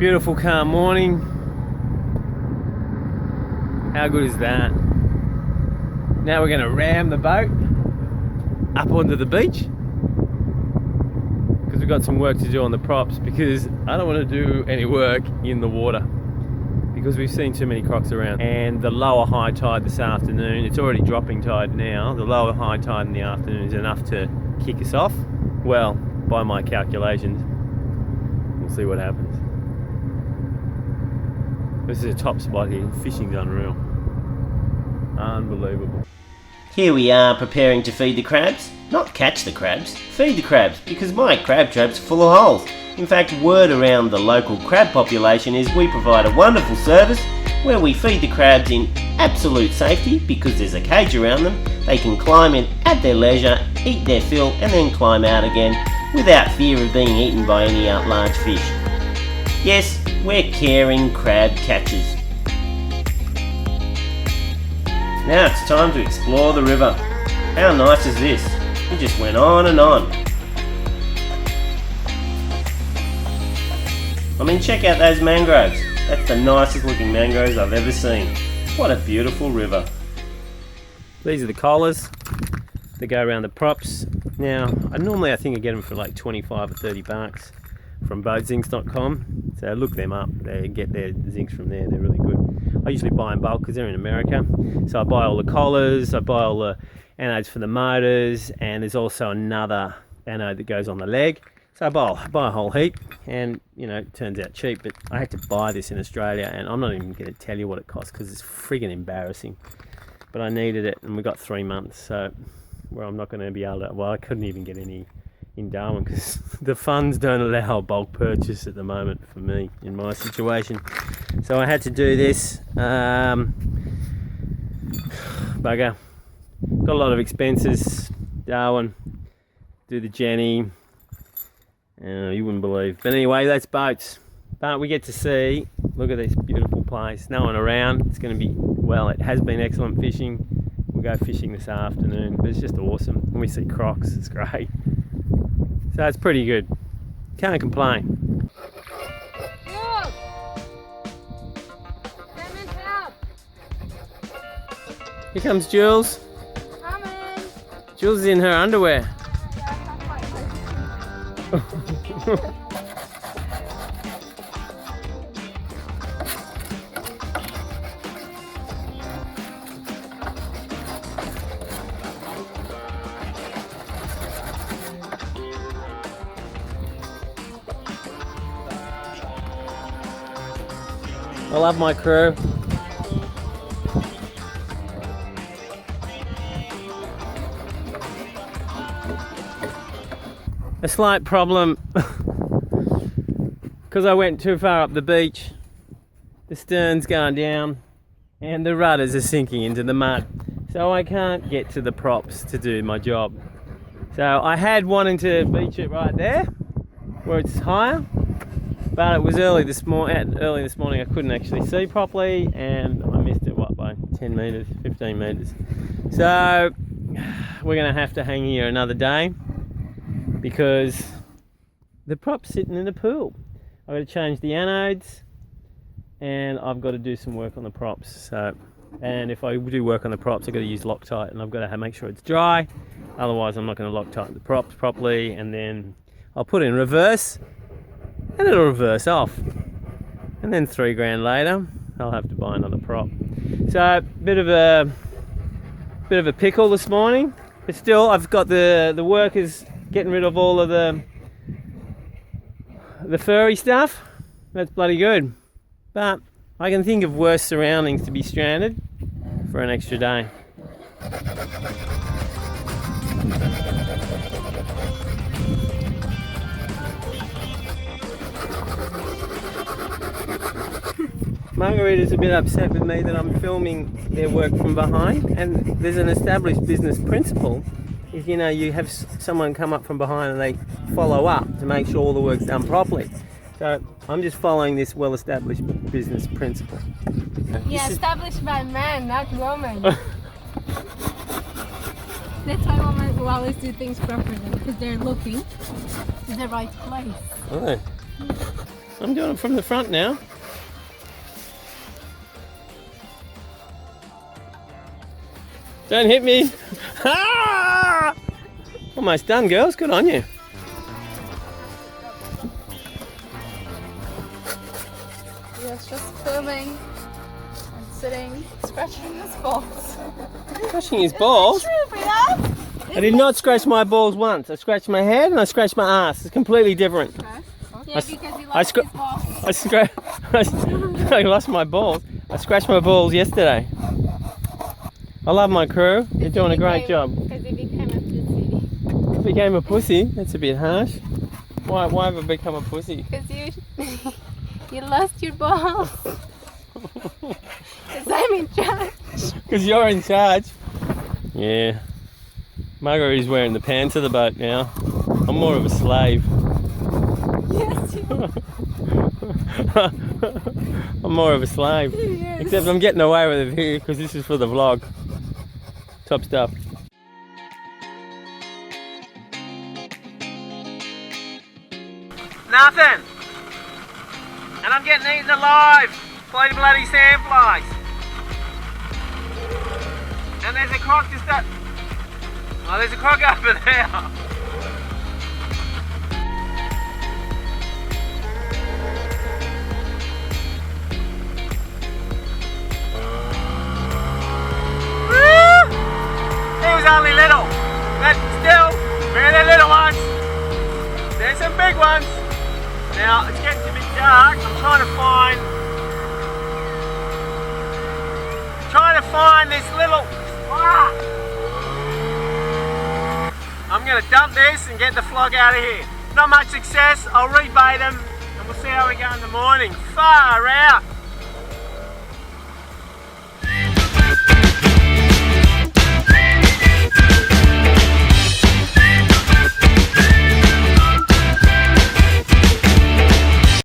Beautiful calm morning. How good is that? Now we're going to ram the boat up onto the beach because we've got some work to do on the props, because I don't want to do any work in the water because we've seen too many crocs around. And the lower high tide this afternoon, it's already dropping tide now, the lower high tide in the afternoon is enough to kick us off. Well, by my calculations. We'll see what happens. This is a top spot here. Fishing's unreal. Unbelievable. Here we are preparing to feed the crabs. Not catch the crabs, feed the crabs, because my crab trap's full of holes. In fact, word around the local crab population is we provide a wonderful service where we feed the crabs in absolute safety because there's a cage around them. They can climb in at their leisure, eat their fill and then climb out again without fear of being eaten by any large fish. Yes, we're caring crab catchers. Now it's time to explore the river. How nice is this? We just went on and on. I mean, check out those mangroves. That's the nicest looking mangroves I've ever seen. What a beautiful river. These are the collars that go around the props. Now, I think I get them for like 25 or 30 bucks from boatzinks.com. So look them up. They get their zincs from there. They're really good. I usually buy in bulk because they're in America. So I buy all the collars, I buy all the anodes for the motors, and there's also another anode that goes on the leg. So I buy a whole heap, and you know, it turns out cheap, but I had to buy this in Australia, and I'm not even going to tell you what it costs because it's friggin' embarrassing. But I needed it, and we got 3 months, so well, I'm not going to be able to, well, I couldn't even get any in Darwin because the funds don't allow a bulk purchase at the moment for me in my situation. So I had to do this. Bugger. Got a lot of expenses. Darwin, do the Jenny. You wouldn't believe. But anyway, that's boats. But we get to see, look at this beautiful place. No one around. It's going to be, well, it has been excellent fishing. We'll go fishing this afternoon, but it's just awesome. And we see crocs, it's great. So it's pretty good. Can't complain. Look! Salmon's out! Here comes Jules. Coming! Jules is in her underwear. I love my crew. A slight problem because I went too far up the beach. The stern's going down and the rudders are sinking into the mud, so I can't get to the props to do my job. So I had wanting to beach it right there where it's higher, but it was early this morning. I couldn't actually see properly, and I missed it by 10 meters, 15 meters. So we're going to have to hang here another day because the prop's sitting in the pool. I've got to change the anodes, and I've got to do some work on the props. So, and if I do work on the props, I've got to use Loctite, and I've got to make sure it's dry. Otherwise, I'm not going to Loctite the props properly, and then I'll put it in reverse. And it'll reverse off, and then $3,000 later I'll have to buy another prop. So bit of a pickle this morning, but still I've got the workers getting rid of all of the furry stuff. That's bloody good, but I can think of worse surroundings to be stranded for an extra day. Margarita's a bit upset with me that I'm filming their work from behind, and there's an established business principle is, you know, you have someone come up from behind and they follow up to make sure all the work's done properly. So I'm just following this well-established business principle. Yeah, established by men, not women. That's why women will always do things properly, because they're looking to the right place. Oh. I'm doing it from the front now. Don't hit me. Ah! Almost done, girls. Good on you. He was just filming and sitting, scratching his balls. Scratching his balls? I did not scratch my balls once. I scratched my head and I scratched my ass. It's completely different. Yeah, because he lost his balls. I lost my balls. I scratched my balls yesterday. I love my crew. They're doing a great job. Because he became a pussy. Became a pussy? That's a bit harsh. Why have I become a pussy? Because you lost your balls. Because I'm in charge. Because you're in charge. Yeah. Margaret is wearing the pants of the boat now. I'm more of a slave. Yes, you are. I'm more of a slave. Yes. Except I'm getting away with it here because this is for the vlog. Top stuff. Nothing! And I'm getting eaten alive by the bloody sandflies. And there's a croc just up. Oh, there's a croc over there. He was only little, but still, really little ones. There's some big ones. Now, it's getting a bit dark. I'm trying to find this little... I'm going to dump this and get the flog out of here. Not much success. I'll rebait them and we'll see how we go in the morning. Far out.